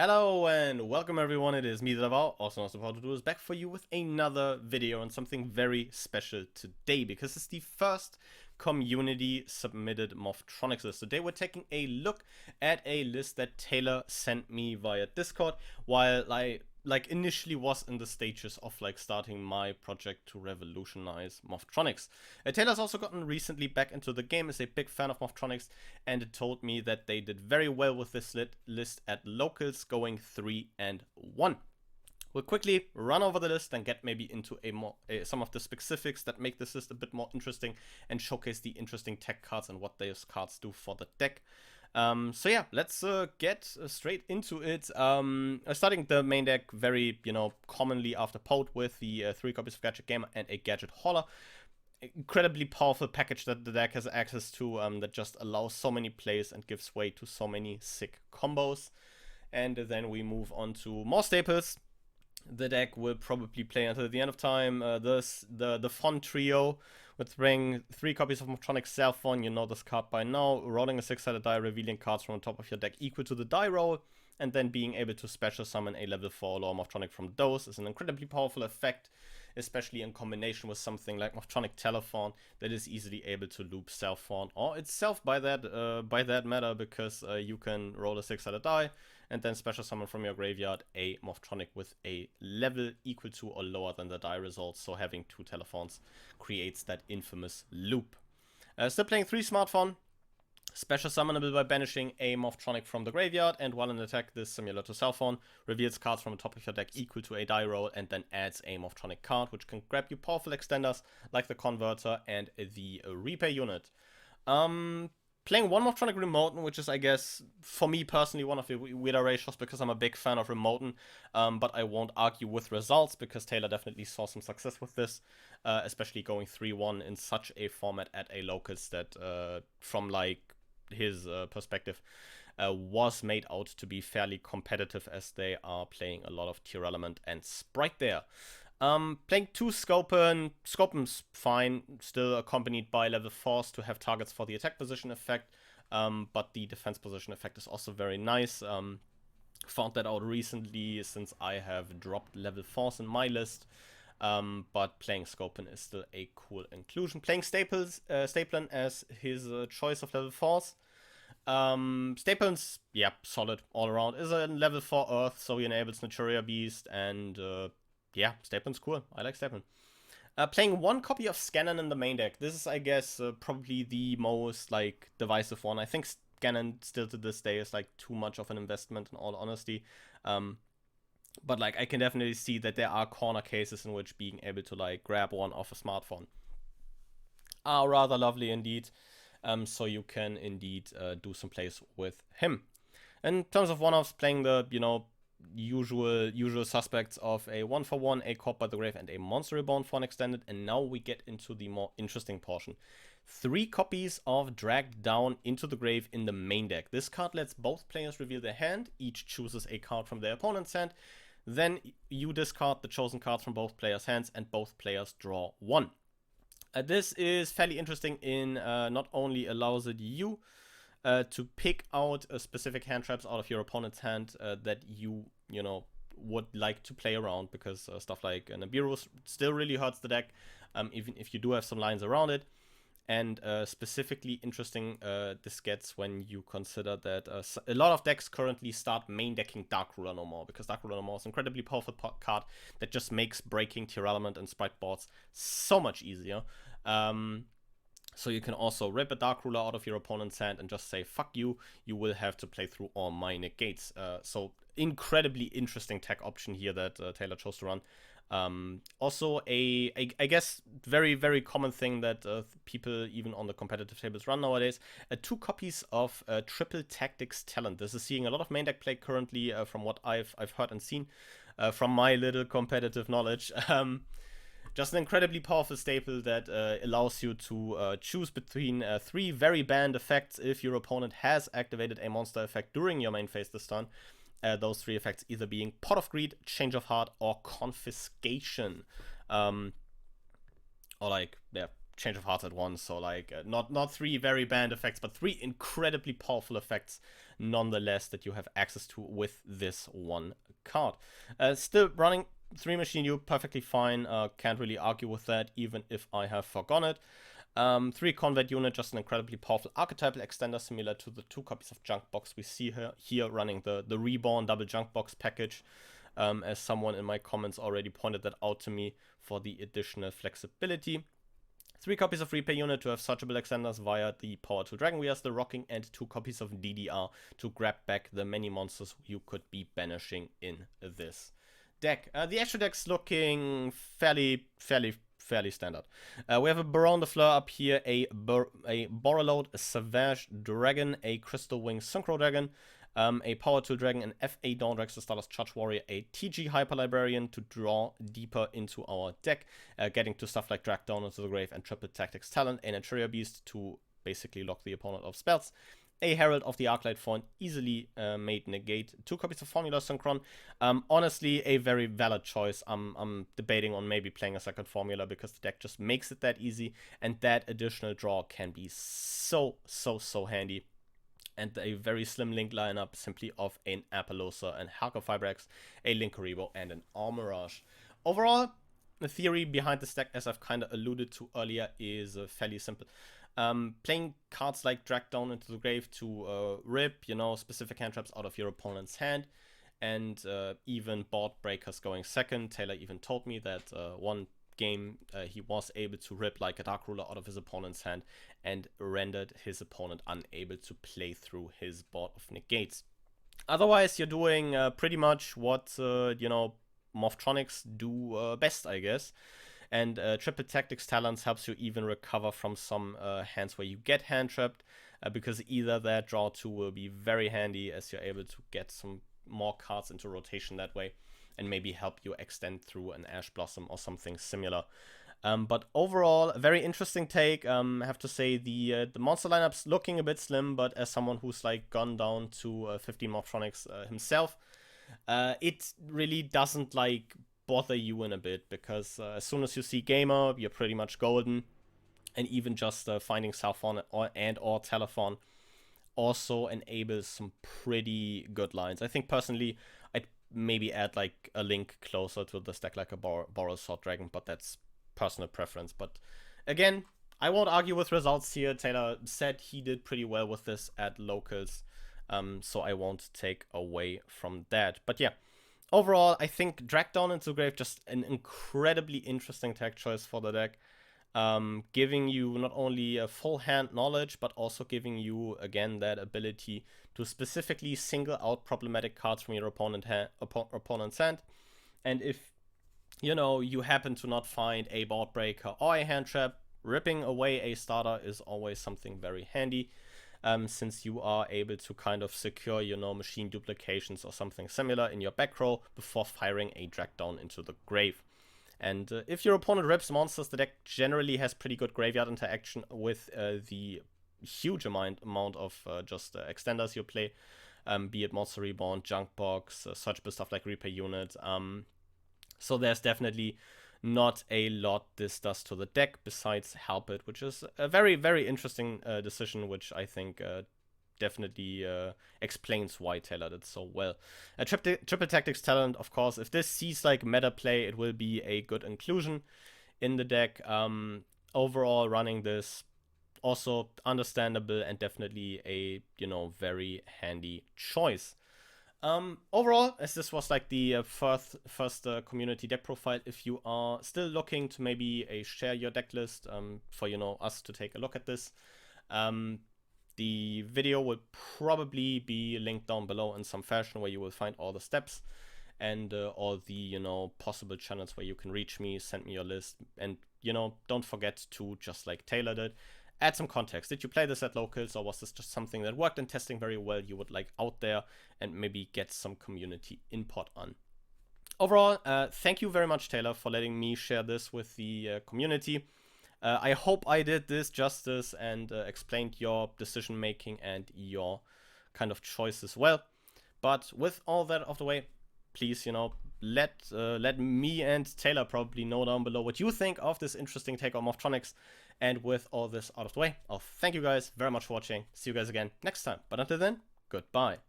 Hello and welcome everyone, it is me, Davao, also known as the Duelist, back for you with another video and something very special today, because it's the first community submitted Morphtronics list. Today we're taking a look at a list that Taylor sent me via Discord while I initially was in the stages of starting my project to revolutionize Morphtronics. Taylor's also gotten recently back into the game, is a big fan of Morphtronics, and it told me that they did very well with this list at locals, going 3-1. We'll quickly run over the list and get maybe into some of the specifics that make this list a bit more interesting and showcase the interesting tech cards and what those cards do for the deck. So yeah, let's get straight into it. Starting the main deck very, commonly after Pod with the 3 copies of Gadget Gamer and a Gadget Hauler. Incredibly powerful package that the deck has access to, that just allows so many plays and gives way to so many sick combos. And then we move on to more staples. The deck will probably play until the end of time. The Fun Trio would bring 3 copies of Morphtronic Self-One. You know this card by now. Rolling a 6-sided die, revealing cards from the top of your deck equal to the die roll, and then being able to special summon a level 4 lower Morphtronic from those is an incredibly powerful effect, especially in combination with something like Morphtronic Telephone that is easily able to loop Self-One or itself by that matter, because you can roll a 6-sided die and then special summon from your graveyard a Morphtronic with a level equal to or lower than the die result, so having 2 telephones creates that infamous loop. Still playing 3 smartphone. Special summonable by banishing a Morphtronic from the graveyard, and while in attack, this, similar to Cellphone, reveals cards from the top of your deck equal to a die roll and then adds a Morphtronic card, which can grab you powerful extenders like the Converter and the Repair unit. Playing 1 Morphtronic Remoten, which is, I guess, for me personally, one of the weirder ratios because I'm a big fan of Remoten, but I won't argue with results because Taylor definitely saw some success with this, especially going 3-1 in such a format at a locals that, from his perspective, was made out to be fairly competitive, as they are playing a lot of Tier Element and Sprite there. Playing 2 Scopen. Scopen's fine, still accompanied by level 4s to have targets for the attack position effect, but the defense position effect is also very nice. Found that out recently since I have dropped level 4s in my list, but playing Scopen is still a cool inclusion. Playing Staplen as his choice of level 4s. Staplen's, yeah, solid all around. Is a level 4 Earth, so he enables Naturia Beast, and yeah, Staplen's cool. I like Staplen. Playing 1 copy of Scannon in the main deck. This is, I guess, probably the most divisive one. I think Scannon still to this day is too much of an investment, in all honesty. But I can definitely see that there are corner cases in which being able to grab one off a smartphone are rather lovely indeed. So you can indeed do some plays with him. In terms of one-offs, playing the usual suspects of a 1-for-1, a Corp by the Grave, and a Monster Reborn for an extended. And now we get into the more interesting portion. 3 copies of Dragged Down into the Grave in the main deck. This card lets both players reveal their hand. Each chooses a card from their opponent's hand. Then you discard the chosen cards from both players' hands, and both players draw 1. This is fairly interesting in not only allows it you to pick out specific hand traps out of your opponent's hand that you would like to play around, because stuff like Nibiru still really hurts the deck, even if you do have some lines around it. And specifically interesting this gets when you consider that a lot of decks currently start main decking Dark Ruler No More, because Dark Ruler No More is an incredibly powerful card that just makes breaking Tier Element and Sprite boards so much easier. So you can also rip a Dark Ruler out of your opponent's hand and just say, fuck you, you will have to play through all my negates. So incredibly interesting tech option here that Taylor chose to run. Also I guess very, very common thing that people even on the competitive tables run nowadays, 2 copies of Triple Tactics Talent. This is seeing a lot of main deck play currently, from what I've heard and seen from my little competitive knowledge. Just an incredibly powerful staple that allows you to choose between 3 very banned effects if your opponent has activated a monster effect during your main phase this turn. Those 3 effects either being Pot of Greed, Change of Heart, or Confiscation. Or Change of Hearts at once, so like not 3 very banned effects, but 3 incredibly powerful effects nonetheless that you have access to with this one card. Still running 3 Machine U perfectly fine, can't really argue with that even if I have forgone it. 3 Convert Unit, just an incredibly powerful archetypal extender similar to the 2 copies of Junk Box we see here running the Reborn double Junk Box package, as someone in my comments already pointed that out to me for the additional flexibility. 3 copies of Repair Unit to have searchable extenders via the Power to Dragon Wears, the Rocking, and 2 copies of DDR to grab back the many monsters you could be banishing in this deck. The extra deck's looking fairly standard. We have a Baron de Fleur up here, a Borreload, a Savage Dragon, a Crystal Wing Synchro Dragon, a Power Tool Dragon, an FA Dawn Rex, the Starter's Charge Warrior, a TG Hyper Librarian to draw deeper into our deck, getting to stuff like Drag Down into the Grave and Triple Tactics Talent, an Interior Beast to basically lock the opponent off spells, a Herald of the Arclight for an easily made negate, 2 copies of Formula Synchron. Honestly, a very valid choice. I'm debating on maybe playing a second Formula because the deck just makes it that easy, and that additional draw can be so handy. And a very slim link lineup simply of an Apollosa and Hardcore Fibrax, a Linkuriboh, and an Armorage. Overall, the theory behind this deck, as I've kind of alluded to earlier, is fairly simple. Playing cards like Drag Down into the Grave to rip, specific hand traps out of your opponent's hand, and even board breakers going second. Taylor even told me that one game he was able to rip like a Dark Ruler out of his opponent's hand and rendered his opponent unable to play through his board of negates. Otherwise, you're doing pretty much what Morphtronics do best, I guess. And Triple Tactics Talents helps you even recover from some hands where you get hand trapped, because either that draw 2 will be very handy as you're able to get some more cards into rotation that way, and maybe help you extend through an Ash Blossom or something similar. But overall, a very interesting take. I have to say the monster lineup's looking a bit slim, but as someone who's like gone down to 15 Morphtronics himself, it really doesn't like bother you in a bit, because as soon as you see Gamer, you're pretty much golden, and even just finding Southon or Telephon also enables some pretty good lines. I think personally I'd maybe add like a Link closer to this deck, like a Boros Sword Dragon, but that's personal preference. But again, I won't argue with results here. Taylor said he did pretty well with this at locals, so I won't take away from that. But yeah, overall, I think Drag Down into Grave, just an incredibly interesting tech choice for the deck. Giving you not only a full hand knowledge, but also giving you, again, that ability to specifically single out problematic cards from your opponent's hand. And if, you happen to not find a board breaker or a hand trap, ripping away a starter is always something very handy. Since you are able to kind of secure, machine duplications or something similar in your back row before firing a Drag Down into the Grave. And if your opponent rips monsters, the deck generally has pretty good graveyard interaction with the huge amount of just extenders you play, be it Monster Reborn, Junk Box, searchable stuff like Repair Unit. So there's definitely not a lot this does to the deck besides help it, which is a very, very interesting decision, which I think definitely explains why Taylor did so well. Triple Tactics Talent, of course, if this sees like meta play, it will be a good inclusion in the deck. Overall, running this also understandable and definitely a very handy choice. Overall, as this was like the first community deck profile, if you are still looking to maybe share your deck list for us to take a look at this, the video will probably be linked down below in some fashion, where you will find all the steps and all the possible channels where you can reach me, send me your list, and don't forget to, just like Taylor did, add some context. Did you play this at locals, or was this just something that worked in testing very well you would like out there, and maybe get some community input on? Overall, thank you very much, Taylor, for letting me share this with the community. I hope I did this justice and explained your decision making and your kind of choices well. But with all that out of the way, please, let me and Taylor probably know down below what you think of this interesting take on Morphtronics. And with all this out of the way, I'll thank you guys very much for watching. See you guys again next time. But until then, goodbye.